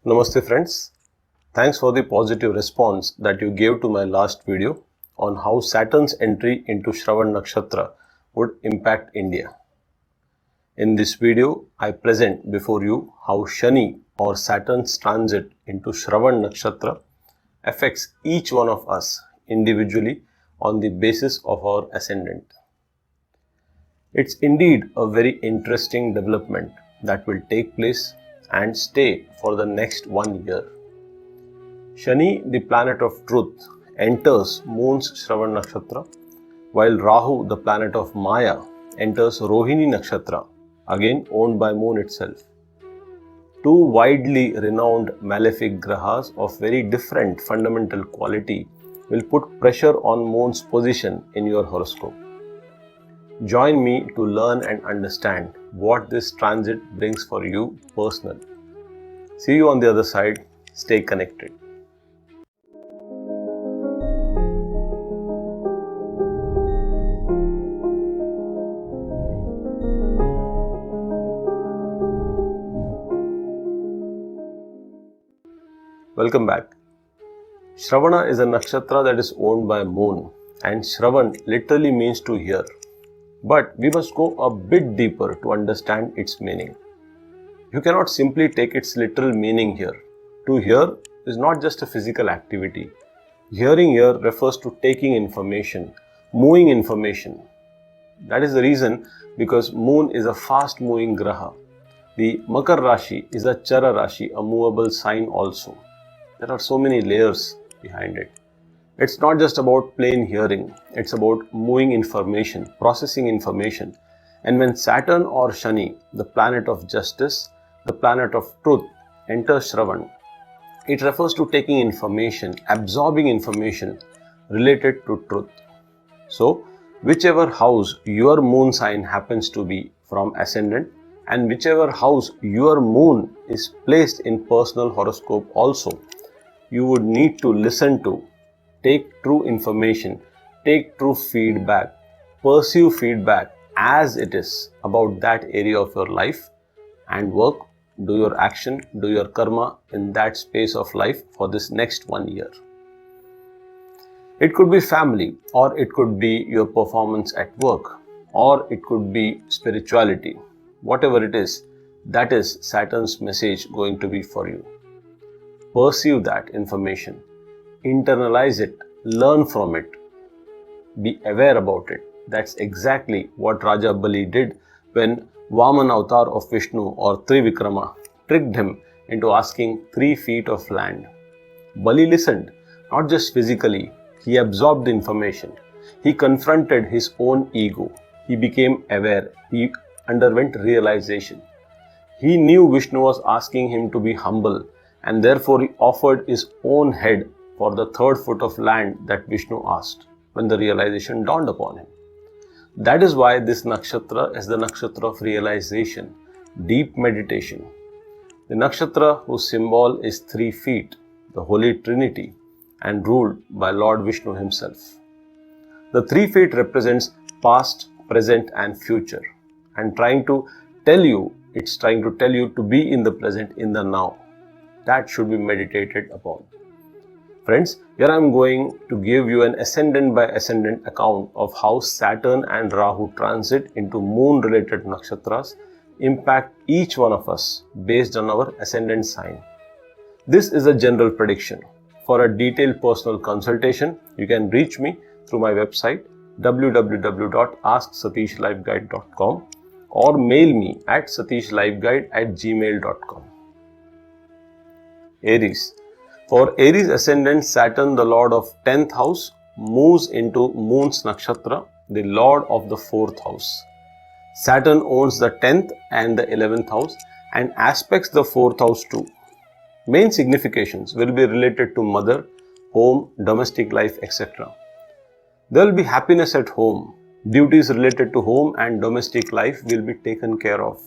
Namaste friends. Thanks for the positive response that you gave to my last video on how Saturn's entry into Shravan Nakshatra would impact India. In this video, I present before you how Shani or Saturn's transit into Shravan Nakshatra affects each one of us individually on the basis of our ascendant. It's indeed a very interesting development that will take place and stay for the next 1 year. Shani, the planet of truth, enters Moon's Shravan Nakshatra, while Rahu, the planet of Maya, enters Rohini Nakshatra, again owned by Moon itself. Two widely renowned malefic grahas of very different fundamental quality will put pressure on Moon's position in your horoscope. Join me to learn and understand what this transit brings for you personally. See you on the other side. Stay connected. Welcome back. Shravana is a nakshatra that is owned by Moon, and Shravan literally means to hear. But we must go a bit deeper to understand its meaning. You cannot simply take its literal meaning here. To hear is not just a physical activity. Hearing here refers to taking information, moving information. That is the reason because Moon is a fast moving graha. The Makar Rashi is a Chara Rashi, a movable sign also. There are so many layers behind it. It's not just about plain hearing, it's about moving information, processing information. And when Saturn or Shani, the planet of justice, the planet of truth, enters Shravan, it refers to taking information, absorbing information related to truth. So, whichever house your moon sign happens to be from ascendant, and whichever house your moon is placed in personal horoscope also, you would need to listen to, take true information, take true feedback, pursue feedback as it is about that area of your life and work, do your action, do your karma in that space of life for this next 1 year. It could be family, or it could be your performance at work, or it could be spirituality. Whatever it is, that is Saturn's message going to be for you. Pursue that information, internalize it, learn from it, be aware about it. That's exactly what Raja Bali did when Vaman avatar of Vishnu or Trivikrama tricked him into asking 3 feet of land. Bali listened, not just physically, he absorbed the information. He confronted his own ego. He became aware. He underwent realization. He knew Vishnu was asking him to be humble, and therefore he offered his own head for the 3rd foot of land that Vishnu asked when the realization dawned upon him. That is why this nakshatra is the nakshatra of realization, deep meditation. The nakshatra whose symbol is 3 feet, the Holy Trinity, and ruled by Lord Vishnu himself. The 3 feet represents past, present and future, and it's trying to tell you to be in the present, in the now. That should be meditated upon. Friends, here I am going to give you an ascendant by ascendant account of how Saturn and Rahu transit into moon related nakshatras impact each one of us based on our ascendant sign. This is a general prediction. For a detailed personal consultation, you can reach me through my website www.asksatishlifeguide.com or mail me at satishlifeguide@gmail.com. Aries. For Aries ascendant, Saturn, the lord of 10th house, moves into Moon's nakshatra, the lord of the 4th house. Saturn owns the 10th and the 11th house and aspects the 4th house too. Main significations will be related to mother, home, domestic life, etc. There will be happiness at home. Duties related to home and domestic life will be taken care of.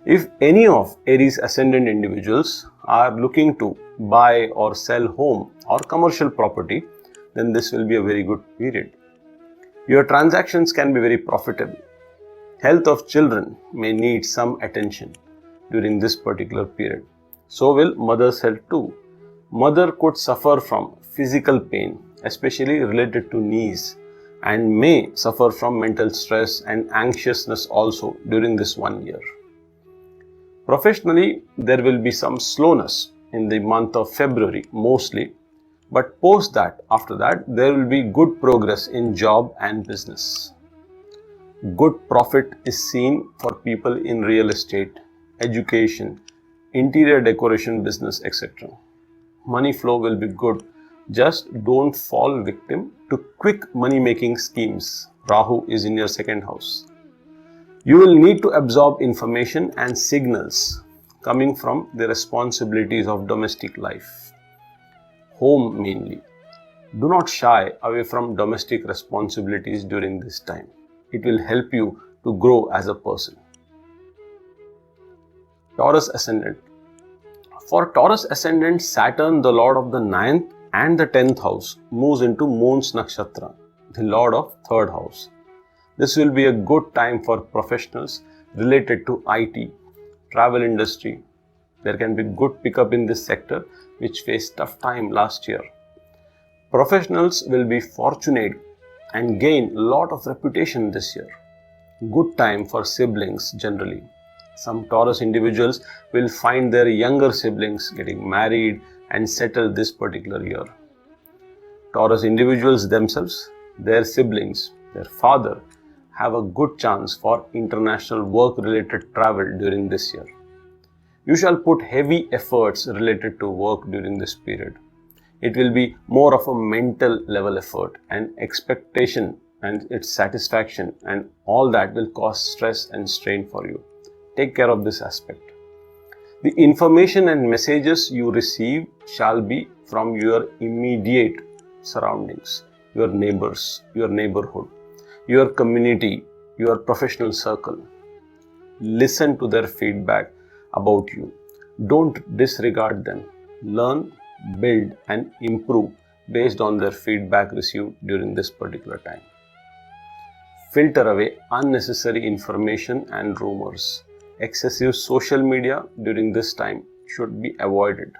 If any of Aries ascendant individuals are looking to buy or sell home or commercial property, then this will be a very good period. Your transactions can be very profitable. Health of children may need some attention during this particular period. So will mother's health too. Mother could suffer from physical pain, especially related to knees, and may suffer from mental stress and anxiousness also during this 1 year. Professionally, there will be some slowness in the month of February mostly, but after that, there will be good progress in job and business. Good profit is seen for people in real estate, education, interior decoration business, etc. Money flow will be good. Just don't fall victim to quick money making schemes. Rahu is in your second house. You will need to absorb information and signals coming from the responsibilities of domestic life. Home mainly. Do not shy away from domestic responsibilities during this time. It will help you to grow as a person. Taurus Ascendant. For Taurus Ascendant, Saturn, the lord of the 9th and the 10th house, moves into Moon's Nakshatra, the lord of 3rd house. This will be a good time for professionals related to IT, travel industry. There can be good pickup in this sector which faced tough time last year. Professionals will be fortunate and gain a lot of reputation this year. Good time for siblings generally. Some Taurus individuals will find their younger siblings getting married and settled this particular year. Taurus individuals themselves, their siblings, their father have a good chance for international work-related travel during this year. You shall put heavy efforts related to work during this period. It will be more of a mental level effort and expectation and its satisfaction, and all that will cause stress and strain for you. Take care of this aspect. The information and messages you receive shall be from your immediate surroundings, your neighbors, your neighborhood, your community, your professional circle. Listen to their feedback about you. Don't disregard them. Learn, build and improve based on their feedback received during this particular time. Filter away unnecessary information and rumors. Excessive social media during this time should be avoided.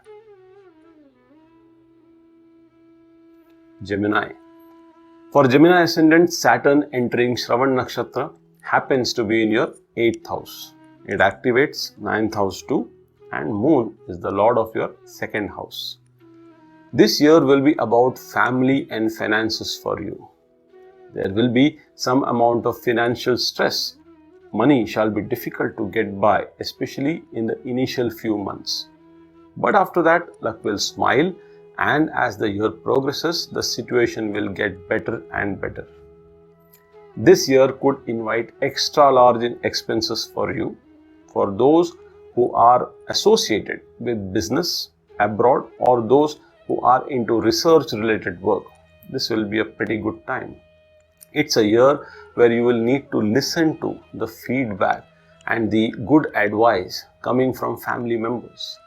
Gemini. For Gemini Ascendant, Saturn entering Shravan Nakshatra happens to be in your 8th house. It activates 9th house too, and Moon is the lord of your 2nd house. This year will be about family and finances for you. There will be some amount of financial stress. Money shall be difficult to get by, especially in the initial few months. But after that, luck will smile, and as the year progresses, the situation will get better and better. This year could invite extra large expenses for you, for those who are associated with business abroad or those who are into research related work. This will be a pretty good time. It's a year where you will need to listen to the feedback and the good advice coming from family members.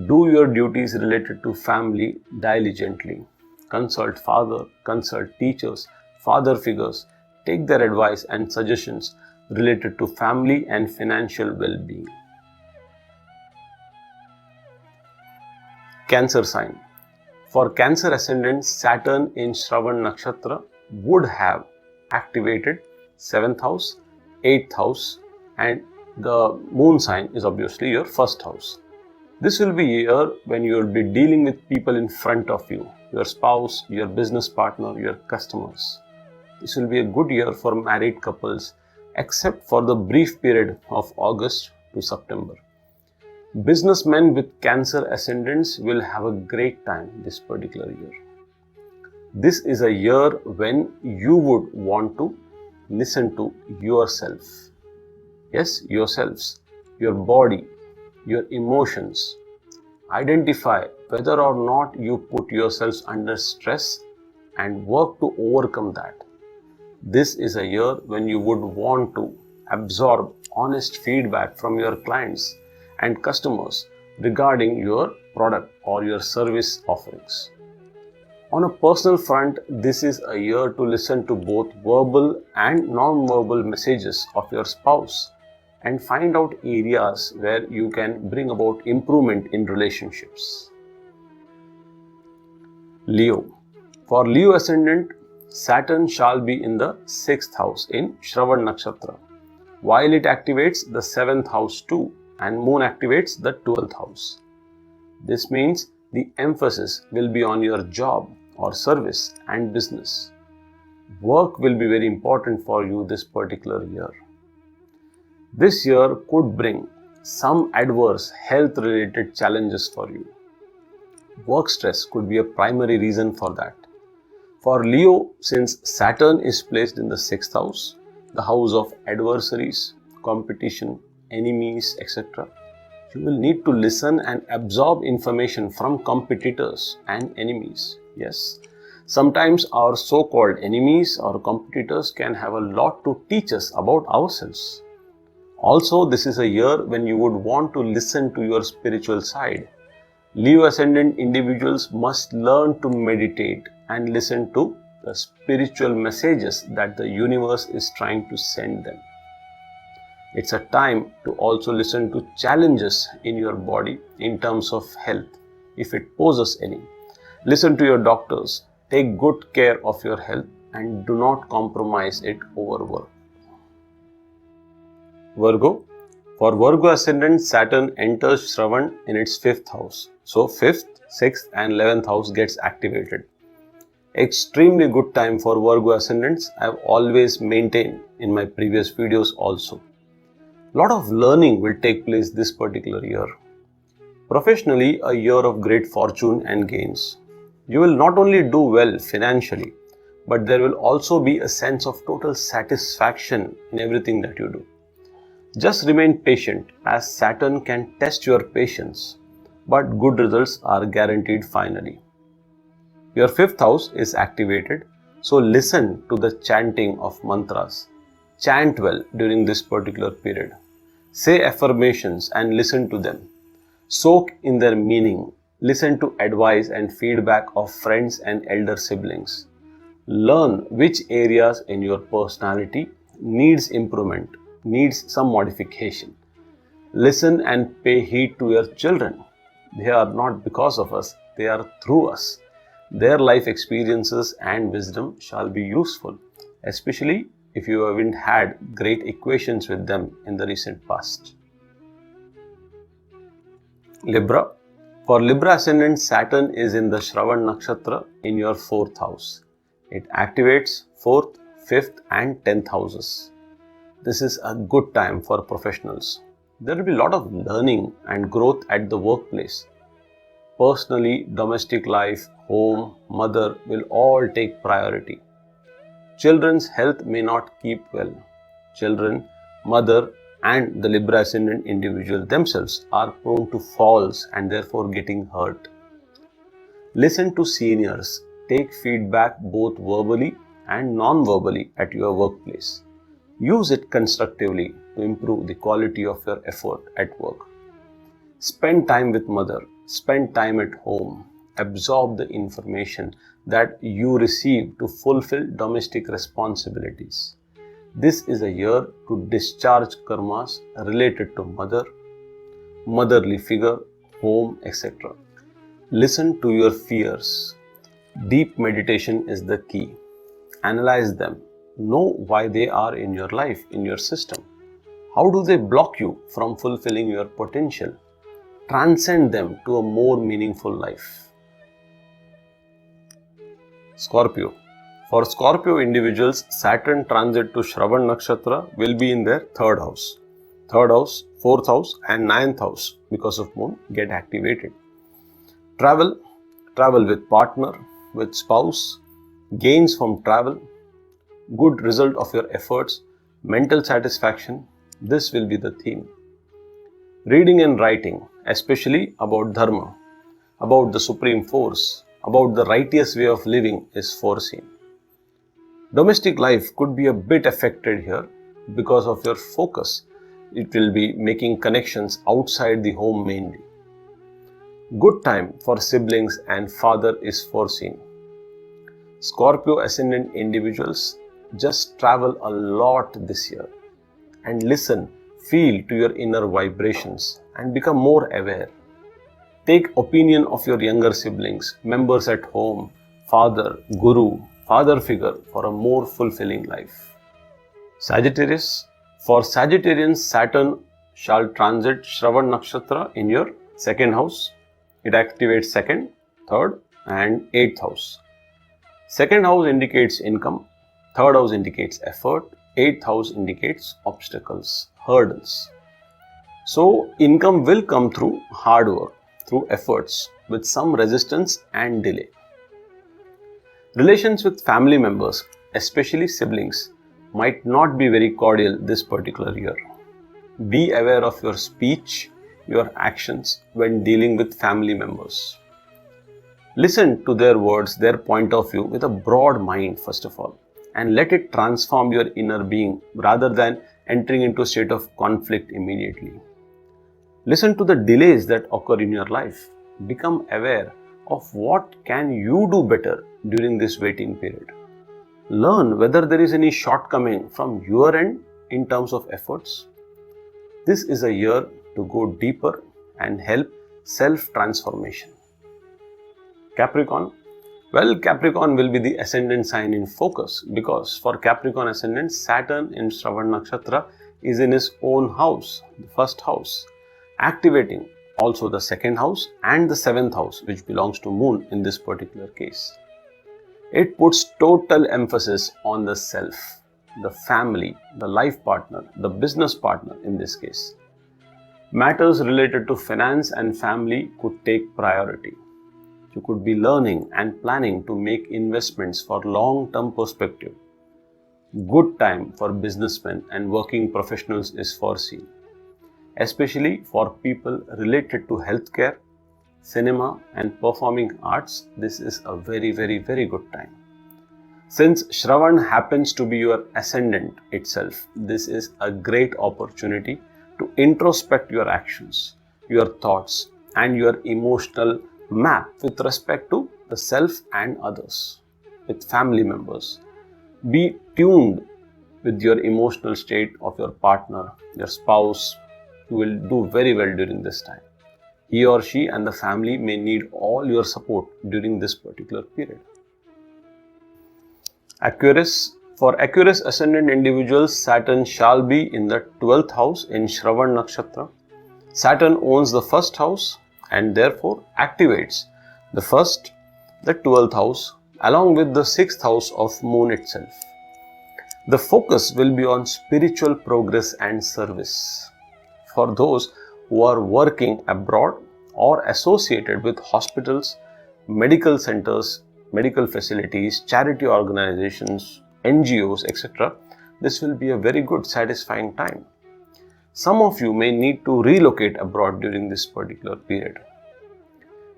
Do your duties related to family diligently. Consult father, consult teachers, father figures. Take their advice and suggestions related to family and financial well-being. Cancer sign. For Cancer Ascendant, Saturn in Shravan Nakshatra would have activated 7th house, 8th house, and the Moon sign is obviously your 1st house. This will be a year when you will be dealing with people in front of you, your spouse, your business partner, your customers. This will be a good year for married couples, except for the brief period of August to September. Businessmen with Cancer ascendants will have a great time this particular year. This is a year when you would want to listen to yourself. Yes, yourselves, your body, your emotions. Identify whether or not you put yourselves under stress and work to overcome that. This is a year when you would want to absorb honest feedback from your clients and customers regarding your product or your service offerings. On a personal front, this is a year to listen to both verbal and non-verbal messages of your spouse. and find out areas where you can bring about improvement in relationships. Leo. For Leo ascendant, Saturn shall be in the 6th house in Shravan Nakshatra, while it activates the 7th house too, and Moon activates the 12th house. This means the emphasis will be on your job or service and business. Work will be very important for you this particular year. This year could bring some adverse health related challenges for you. Work stress could be a primary reason for that. For Leo, since Saturn is placed in the 6th house, the house of adversaries, competition, enemies, etc., you will need to listen and absorb information from competitors and enemies. Yes, sometimes our so-called enemies or competitors can have a lot to teach us about ourselves. Also, this is a year when you would want to listen to your spiritual side. Leo ascendant individuals must learn to meditate and listen to the spiritual messages that the universe is trying to send them. It's a time to also listen to challenges in your body in terms of health, if it poses any. Listen to your doctors, take good care of your health and do not compromise it over work. Virgo. For Virgo ascendant, Saturn enters Shravan in its 5th house. So 5th, 6th and 11th house gets activated. Extremely good time for Virgo ascendants. I have always maintained in my previous videos also. Lot of learning will take place this particular year. Professionally, a year of great fortune and gains. You will not only do well financially, but there will also be a sense of total satisfaction in everything that you do. Just remain patient, as Saturn can test your patience, but good results are guaranteed finally. Your 5th house is activated, so listen to the chanting of mantras. Chant well during this particular period. Say affirmations and listen to them. Soak in their meaning. Listen to advice and feedback of friends and elder siblings. Learn which areas in your personality needs improvement, needs some modification. Listen and pay heed to your children. They are not because of us, they are through us. Their life experiences and wisdom shall be useful, especially if you haven't had great equations with them in the recent past. Libra. For Libra ascendant, Saturn is in the Shravan Nakshatra in your 4th house. It activates 4th, 5th and 10th houses. This is a good time for professionals. There will be a lot of learning and growth at the workplace. Personally, domestic life, home, mother will all take priority. Children's health may not keep well. Children, mother and the Libra ascendant individual themselves are prone to falls and therefore getting hurt. Listen to seniors. Take feedback both verbally and non-verbally at your workplace. Use it constructively to improve the quality of your effort at work. Spend time with mother. Spend time at home. Absorb the information that you receive to fulfill domestic responsibilities. This is a year to discharge karmas related to mother, motherly figure, home, etc. Listen to your fears. Deep meditation is the key. Analyze them. Know why they are in your life, in your system. How do they block you from fulfilling your potential? Transcend them to a more meaningful life. Scorpio. For Scorpio individuals, Saturn transit to Shravan Nakshatra will be in their 3rd house. 3rd house, 4th house and 9th house because of moon get activated. Travel with partner, with spouse, gains from travel, good result of your efforts, mental satisfaction, this will be the theme. Reading and writing, especially about dharma, about the supreme force, about the righteous way of living is foreseen. Domestic life could be a bit affected here because of your focus. It will be making connections outside the home mainly. Good time for siblings and father is foreseen. Scorpio ascendant individuals just travel a lot this year and listen Feel to your inner vibrations and become more aware. Take opinion of your younger siblings, members at home, father, guru, father figure for a more fulfilling life. Sagittarius. For Sagittarians, Saturn shall transit Shravan Nakshatra in your second house. It activates second, third and eighth house. Second house indicates income, third house indicates effort, eighth house indicates obstacles, hurdles. So income will come through hard work, through efforts with some resistance and delay. Relations with family members, especially siblings, might not be very cordial this particular year. Be aware of your speech, your actions when dealing with family members. Listen to their words, their point of view with a broad mind first of all, and let it transform your inner being rather than entering into a state of conflict immediately. Listen to the delays that occur in your life. Become aware of what can you do better during this waiting period. Learn whether there is any shortcoming from your end in terms of efforts. This is a year to go deeper and help self-transformation. Capricorn. Well, Capricorn will be the ascendant sign in focus because for Capricorn ascendant, Saturn in Shravan Nakshatra is in his own house, the first house, activating also the second house and the seventh house, which belongs to Moon in this particular case. It puts total emphasis on the self, the family, the life partner, the business partner in this case. Matters related to finance and family could take priority. You could be learning and planning to make investments for long-term perspective. Good time for businessmen and working professionals is foreseen, especially for people related to healthcare, cinema and performing arts. This is a very good time. Since Shravan happens to be your ascendant itself, this is a great opportunity to introspect your actions, your thoughts and your emotional map with respect to the self and others, with family members. Be tuned with your emotional state of your partner, your spouse. You will do very well during this time. He or she and the family may need all your support during this particular period. Aquarius. For Aquarius ascendant individuals, Saturn shall be in the 12th house in Shravan Nakshatra. Saturn owns the first house and therefore activates the first, the 12th house along with the 6th house of Moon itself. The focus will be on spiritual progress and service. For those who are working abroad or associated with hospitals, medical centers, medical facilities, charity organizations, NGOs, etc., this will be a very good, satisfying time. Some of you may need to relocate abroad during this particular period.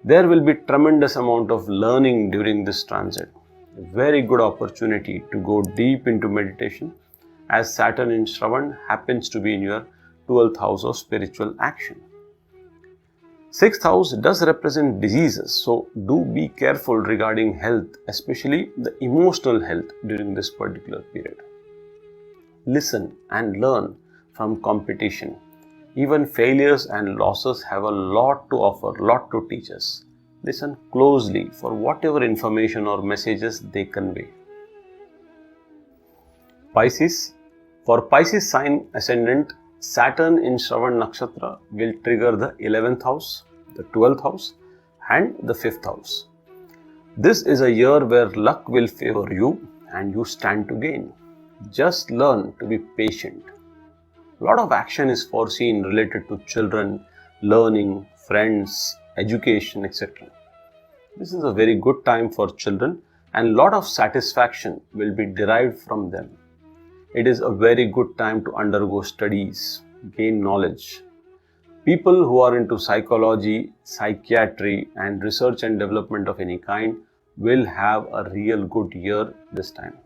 There will be tremendous amount of learning during this transit. A very good opportunity to go deep into meditation as Saturn in Shravan happens to be in your 12th house of spiritual action. 6th house does represent diseases, so do be careful regarding health, especially the emotional health during this particular period. Listen and learn from competition. Even failures and losses have a lot to offer, lot to teach us. Listen closely for whatever information or messages they convey. Pisces. For Pisces sign ascendant, Saturn in Shravan Nakshatra will trigger the 11th house, the 12th house and the 5th house. This is a year where luck will favor you and you stand to gain. Just learn to be patient. A lot of action is foreseen related to children, learning, friends, education, etc. This is a very good time for children and a lot of satisfaction will be derived from them. It is a very good time to undergo studies, gain knowledge. People who are into psychology, psychiatry and research and development of any kind will have a real good year this time.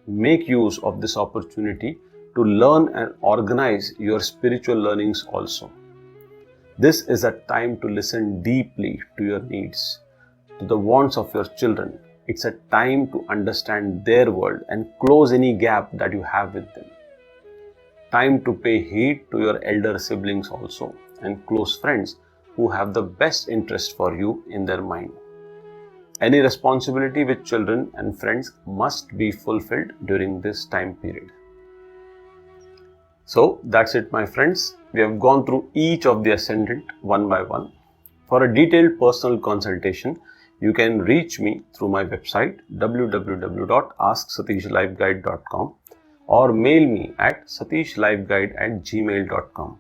Make use of this opportunity to learn and organize your spiritual learnings also. This is a time to listen deeply to your needs, to the wants of your children. It's a time to understand their world and close any gap that you have with them. Time to pay heed to your elder siblings also and close friends who have the best interest for you in their mind. Any responsibility with children and friends must be fulfilled during this time period. So that's it, my friends. We have gone through each of the ascendant one by one. For a detailed personal consultation, you can reach me through my website www.asksathishlifeguide.com or mail me at satishlifeguide@gmail.com.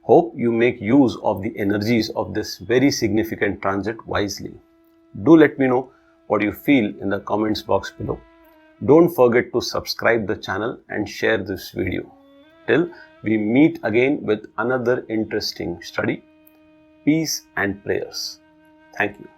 Hope you make use of the energies of this very significant transit wisely. Do let me know what you feel in the comments box below. Don't forget to subscribe the channel and share this video. Till we meet again with another interesting study, peace and prayers. Thank you.